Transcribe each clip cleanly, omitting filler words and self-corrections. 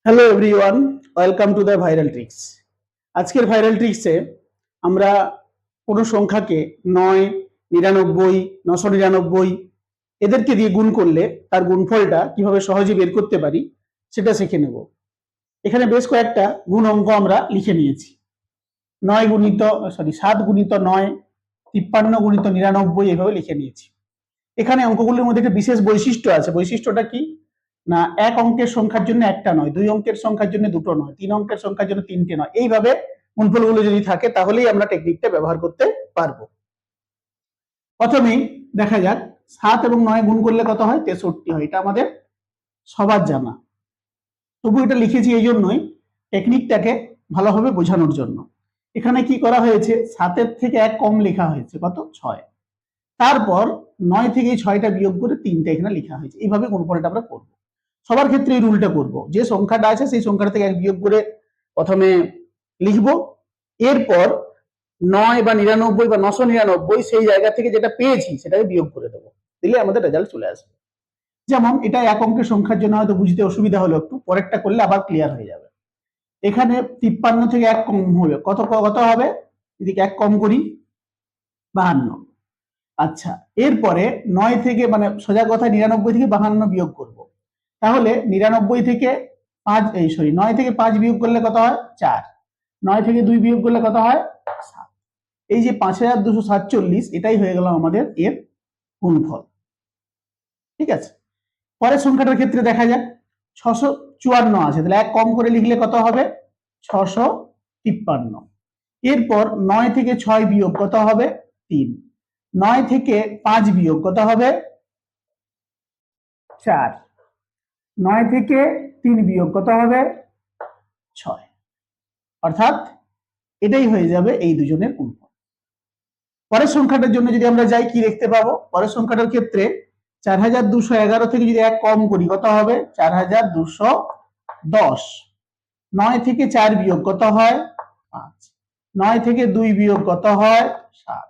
Hello everyone, welcome to the viral tricks. আজকের viral ট্রিক্সে আমরা কোনো সংখ্যাকে ৯, ৯৯, ৯৯৯ এদেরকে দিয়ে গুণ করলে তার গুণফলটা কিভাবে সহজে বের করতে পারি সেটা শিখে নেব। এখানে বেশ কয়েকটা গুণ অঙ্ক আমরা লিখে নিয়েছি। ৭ গুণিত ৯, ৫৩ গুণিত ৯৯ এভাবে লিখে নিয়েছি। এখানে অঙ্কগুলোর মধ্যে একটা বিশেষ বৈশিষ্ট্য আছে। বৈশিষ্ট্যটা কি না, এক অঙ্কের সংখ্যার জন্য একটা নয়, দুই অঙ্কের সংখ্যার জন্য দুটো নয়, তিন অঙ্কের সংখ্যার জন্য তিনটে নয়, এইভাবে গুণফলগুলো যদি থাকে তাহলেই আমরা টেকনিকটা ব্যবহার করতে পারবো। প্রথমেই দেখা যাক ৭ এবং ৯ গুণ করলে কত হয়, ৬৩ হয়। এটা আমাদের সবার জানা, তবু এটা লিখেছি এই জন্যই টেকনিকটাকে ভালোভাবে বোঝানোর জন্য। এখানে কি করা হয়েছে, ৭-এর থেকে ১ কম লেখা হয়েছে, কত, ৬। তারপর ৯ থেকে ৬টা বিয়োগ করে ৩টা এখানে লেখা হয়েছে। এইভাবে গুণফলটা আমরা করবো। সবার ক্ষেত্রে এই রুলটা করব, যে সংখ্যাটা আছে সেই সংখ্যাটা থেকে ১ বিয়োগ করে প্রথমে লিখবো, এরপর ৯ বা ৯৯ বা ৯৯৯ সেই জায়গা থেকে যেটা পেয়েছি সেটাকে বিয়োগ করে দেবো, দিলে আমাদের রেজাল্ট চলে আসবে। যেমন এটা এক অঙ্কের সংখ্যার জন্য হয়তো বুঝতে অসুবিধা হলো একটু, পরেরটা করলে আবার ক্লিয়ার হয়ে যাবে। এখানে ৫৩ থেকে ১ কম হবে, কত কত হবে, এদিকে ১ কম করি, ৫২। আচ্ছা, এরপরে ৯ থেকে মানে সোজা কথা ৯৯ থেকে ৫২ বিয়োগ করব। তাহলে ৯৯ থেকে ৯ থেকে ৫ বিয়োগ করলে কত হয়, ৪। ৯ থেকে ২ বিয়োগ করলে কত হয়, ৭। এই যে ৫২৪৭, এটাই হয়ে গেল আমাদের এর গুণফল। ঠিক আছে, পরের সংখ্যাটার ক্ষেত্রে দেখা যাক ৬৫৪ আছে, তাহলে ১ কম করে লিখলে কত হবে, ৬৫৩। এরপর ৯ থেকে ৬ বিয়োগ কত হবে, ৩। ৯ থেকে ৫ বিয়োগ কত হবে, ৪। ৯ থেকে ৩ বিয়োগ কত হবে, ৬। অর্থাৎ এটাই হয়ে যাবে এই দুজনের গুণফল। পরের সংখ্যাটার জন্য যদি আমরা যাই, কি দেখতে পাবো, পরের সংখ্যাটার ক্ষেত্রে ৪২১১ থেকে যদি ১ কম করি কত হবে, ৪২১০। ৯ থেকে ৪ বিয়োগ কত হয়, ৫। ৯ থেকে ২ বিয়োগ কত হয়, ৭।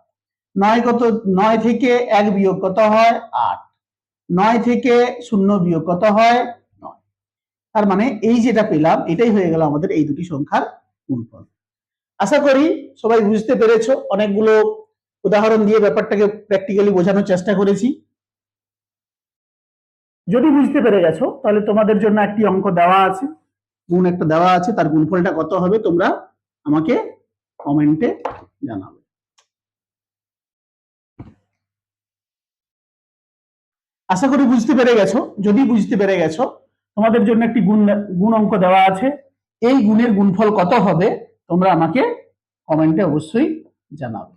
৯ থেকে ১ বিয়োগ কত হয়, ৮। ৯ থেকে ০ বিয়োগ কত হয়, ৯। তার মানে এই যেটা পেলাম এটাই হয়ে গেল আমাদের এই দুটি সংখ্যার গুণফল। আশা করি সবাই বুঝতে পেরেছো। অনেকগুলো উদাহরণ দিয়ে ব্যাপারটাকে প্র্যাকটিক্যালি বোঝানোর চেষ্টা করেছি। যদি বুঝতে পেরে গেছো তাহলে তোমাদের জন্য একটি অঙ্ক দেওয়া আছে, গুণ একটা দেওয়া আছে, তার গুণফলটা কত হবে তোমরা আমাকে কমেন্টে জানাবে। আশা করি বুঝতে পেরে গেছো। যদি বুঝতে পেরে গেছো, তোমাদের জন্য একটি গুণ অঙ্ক দেওয়া আছে, এই গুণের গুণফল কত হবে তোমরা আমাকে কমেন্টে অবশ্যই জানাবে।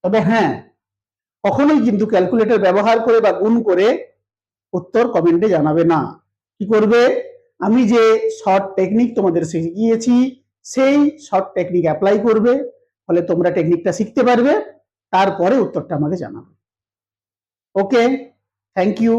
তবে হ্যাঁ, কখনোই কিন্তু ক্যালকুলেটর ব্যবহার করে বা গুণ করে উত্তর কমেন্টে জানাবে না। কি করবে, আমি যে শর্ট টেকনিক তোমাদের শিখিয়েছি সেই শর্ট টেকনিক অ্যাপ্লাই করবে, ফলে তোমরা টেকনিকটা শিখতে পারবে, তারপরে উত্তরটা আমাকে জানাবে। ওকে, থ্যাংক ইউ।